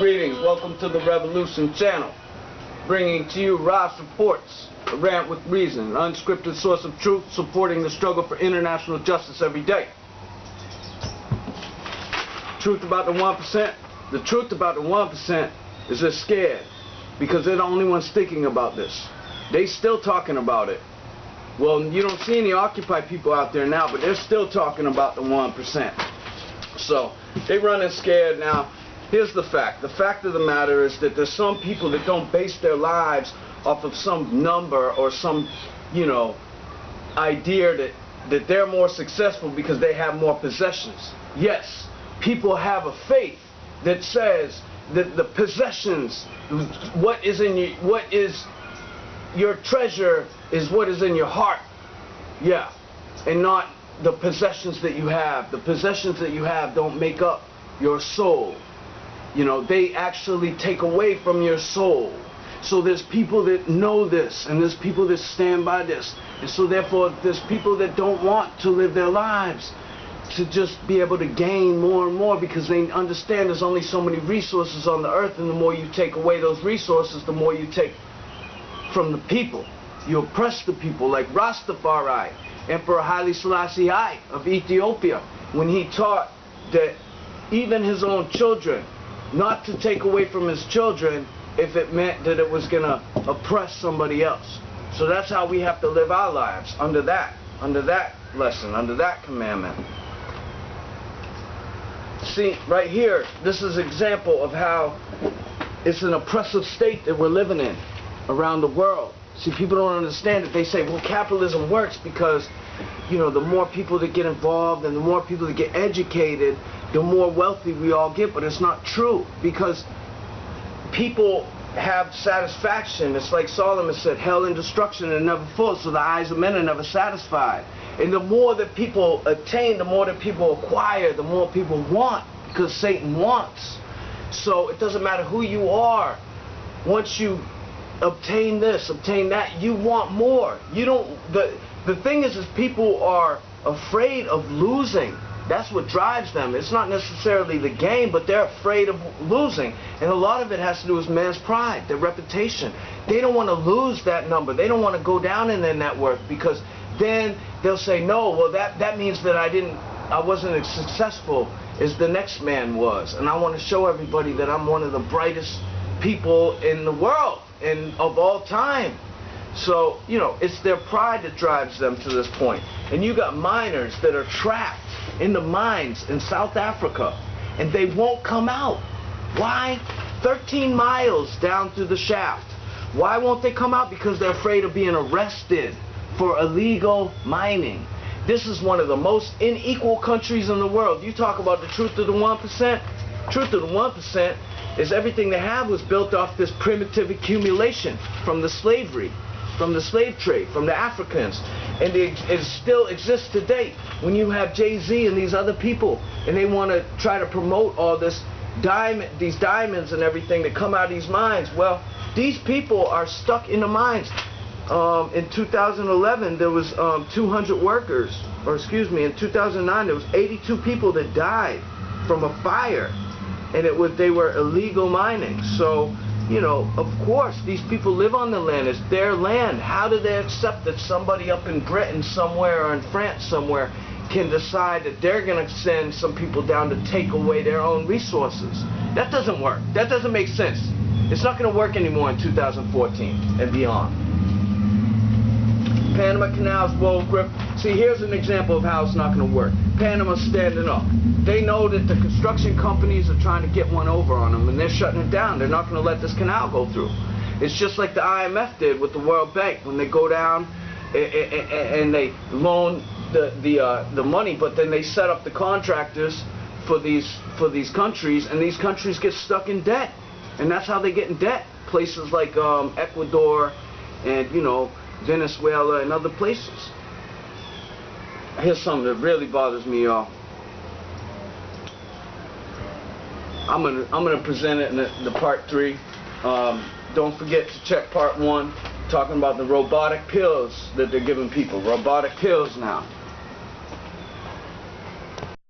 Greetings, welcome to the Revolution channel, bringing to you Ras Reports, a rant with reason, an unscripted source of truth supporting the struggle for international justice every day. Truth about the 1%? The truth about the 1% is they're scared because they're the only ones thinking about this. They still talking about it. Well, you don't see any Occupy people out there now, but they're still talking about the 1%. So, they running scared now. Here's the fact. The fact of the matter is that there's some people that don't base their lives off of some number or some, idea that they're more successful because they have more possessions. Yes, people have a faith that says that the possessions, what is your treasure is what is in your heart. Yeah, and not the possessions that you have. The possessions that you have don't make up your soul. They actually take away from your soul. So there's people that know this, and there's people that stand by this. And so therefore there's people that don't want to live their lives to just be able to gain more and more, because they understand there's only so many resources on the earth, and the more you take away those resources, the more you take from the people. You oppress the people, like Rastafari, Emperor Haile Selassie I of Ethiopia, when he taught that even his own children, not to take away from his children if it meant that it was going to oppress somebody else. So that's how we have to live our lives, under that lesson, under that commandment. See, right here, this is an example of how it's an oppressive state that we're living in around the world. See, people don't understand it. They say, well, capitalism works because, the more people that get involved and the more people that get educated, the more wealthy we all get. But it's not true, because people have satisfaction. It's like Solomon said, hell and destruction are never full, so the eyes of men are never satisfied. And the more that people attain, the more that people acquire, the more people want, because Satan wants. So it doesn't matter who you are. Once you obtain this, obtain that, you want more. You don't. The thing is people are afraid of losing. That's what drives them. It's not necessarily the game, but they're afraid of losing. And a lot of it has to do with man's pride, their reputation. They don't want to lose that number. They don't want to go down in their net worth, because then they'll say, no, well, that means that I wasn't as successful as the next man was. And I want to show everybody that I'm one of the brightest people in the world and of all time. So, it's their pride that drives them to this point. And you got miners that are trapped in the mines in South Africa, and they won't come out. Why? 13 miles down through the shaft. Why won't they come out? Because they're afraid of being arrested for illegal mining. This is one of the most unequal countries in the world. You talk about the truth of the 1%. Truth of the 1% is everything they have was built off this primitive accumulation from the slavery, from the slave trade, from the Africans. And it still exists today. When you have Jay-Z and these other people, and they want to try to promote all these diamonds and everything that come out of these mines, well, these people are stuck in the mines. In 2011, there was 200 workers, or excuse me, in 2009, there was 82 people that died from a fire. And they were illegal mining. So, of course, these people live on the land. It's their land. How do they accept that somebody up in Britain somewhere or in France somewhere can decide that they're going to send some people down to take away their own resources? That doesn't work. That doesn't make sense. It's not going to work anymore in 2014 and beyond. Panama Canal's roll grip. See, here's an example of how it's not going to work. Panama's standing up. They know that the construction companies are trying to get one over on them, and they're shutting it down. They're not going to let this canal go through. It's just like the IMF did with the World Bank, when they go down and they loan the money, but then they set up the contractors for these countries, and these countries get stuck in debt. And that's how they get in debt. Places like Ecuador and, Venezuela and other places. Here's something that really bothers me, y'all. I'm gonna present it in the part 3. Don't forget to check part 1, talking about the robotic pills that they're giving people. Robotic pills now.